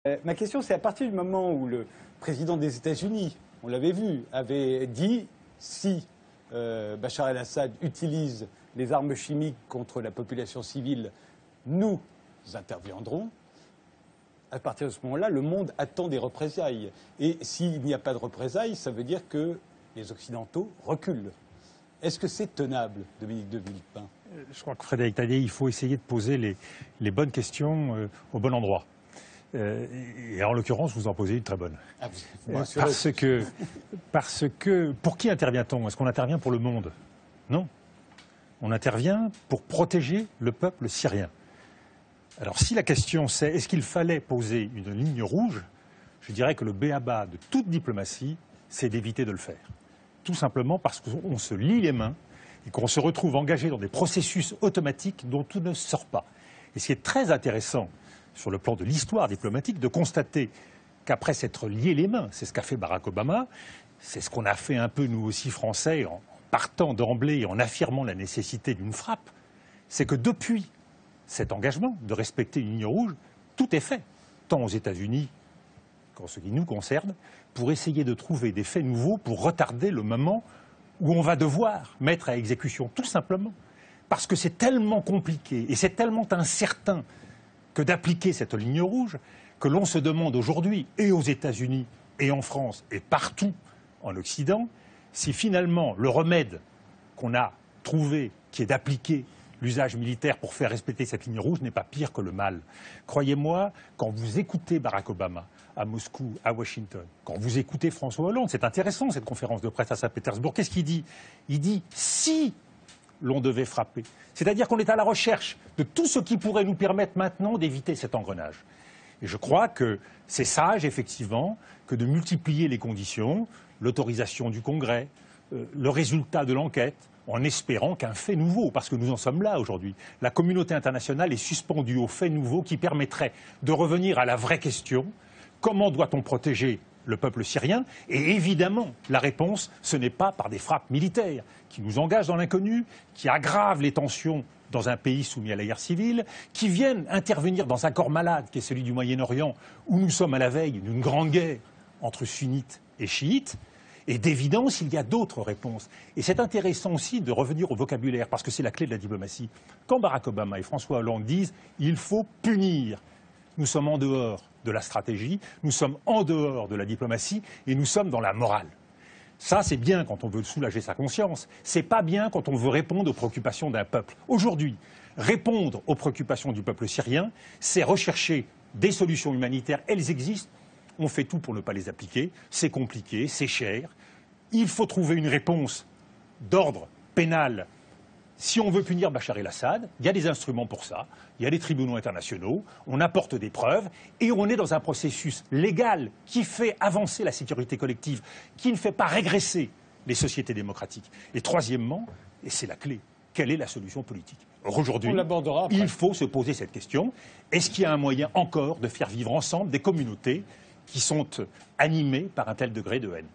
Ma question, c'est à partir du moment où le président des États-Unis, on l'avait vu, avait dit si Bachar el-Assad utilise les armes chimiques contre la population civile, nous interviendrons. À partir de ce moment-là, le monde attend des représailles. Et s'il n'y a pas de représailles, ça veut dire que les Occidentaux reculent. Est-ce que c'est tenable, Dominique de Villepin? Je crois que Frédéric Taddeï, il faut essayer de poser les bonnes questions au bon endroit. Et en l'occurrence, vous en posez une très bonne. Ah, parce que, pour qui intervient-on? Est-ce qu'on intervient pour le monde? Non. On intervient pour protéger le peuple syrien. Alors si la question c'est est-ce qu'il fallait poser une ligne rouge, je dirais que le b.a.-ba de toute diplomatie, c'est d'éviter de le faire. Tout simplement parce qu'on se lie les mains et qu'on se retrouve engagé dans des processus automatiques dont tout ne sort pas. Et ce qui est très intéressant sur le plan de l'histoire diplomatique, de constater qu'après s'être lié les mains, c'est ce qu'a fait Barack Obama, c'est ce qu'on a fait un peu nous aussi Français en partant d'emblée et en affirmant la nécessité d'une frappe, c'est que depuis cet engagement de respecter une ligne rouge, tout est fait, tant aux États-Unis qu'en ce qui nous concerne, pour essayer de trouver des faits nouveaux pour retarder le moment où on va devoir mettre à exécution, tout simplement. Parce que c'est tellement compliqué et c'est tellement incertain que d'appliquer cette ligne rouge que l'on se demande aujourd'hui, et aux États-Unis, et en France, et partout en Occident, si finalement le remède qu'on a trouvé, qui est d'appliquer l'usage militaire pour faire respecter cette ligne rouge, n'est pas pire que le mal. Croyez-moi, quand vous écoutez Barack Obama à Moscou, à Washington, quand vous écoutez François Hollande, c'est intéressant cette conférence de presse à Saint-Pétersbourg, qu'est-ce qu'il dit? Il dit « si » l'on devait frapper. C'est-à-dire qu'on est à la recherche de tout ce qui pourrait nous permettre maintenant d'éviter cet engrenage. Et je crois que c'est sage, effectivement, que de multiplier les conditions, l'autorisation du Congrès, le résultat de l'enquête, en espérant qu'un fait nouveau, parce que nous en sommes là aujourd'hui, la communauté internationale est suspendue aux faits nouveaux qui permettraient de revenir à la vraie question: comment doit-on protéger le peuple syrien? Et évidemment, la réponse, ce n'est pas par des frappes militaires qui nous engagent dans l'inconnu, qui aggravent les tensions dans un pays soumis à la guerre civile, qui viennent intervenir dans un corps malade qui est celui du Moyen-Orient, où nous sommes à la veille d'une grande guerre entre sunnites et chiites. Et d'évidence, il y a d'autres réponses. Et c'est intéressant aussi de revenir au vocabulaire, parce que c'est la clé de la diplomatie. Quand Barack Obama et François Hollande disent « il faut punir », nous sommes en dehors de la stratégie, nous sommes en dehors de la diplomatie et nous sommes dans la morale. Ça, c'est bien quand on veut soulager sa conscience. C'est pas bien quand on veut répondre aux préoccupations d'un peuple. Aujourd'hui, répondre aux préoccupations du peuple syrien, c'est rechercher des solutions humanitaires. Elles existent. On fait tout pour ne pas les appliquer. C'est compliqué, c'est cher. Il faut trouver une réponse d'ordre pénal. Si on veut punir Bachar el-Assad, il y a des instruments pour ça, il y a les tribunaux internationaux, on apporte des preuves et on est dans un processus légal qui fait avancer la sécurité collective, qui ne fait pas régresser les sociétés démocratiques. Et troisièmement, et c'est la clé, quelle est la solution politique? Aujourd'hui, il faut se poser cette question. Est-ce qu'il y a un moyen encore de faire vivre ensemble des communautés qui sont animées par un tel degré de haine?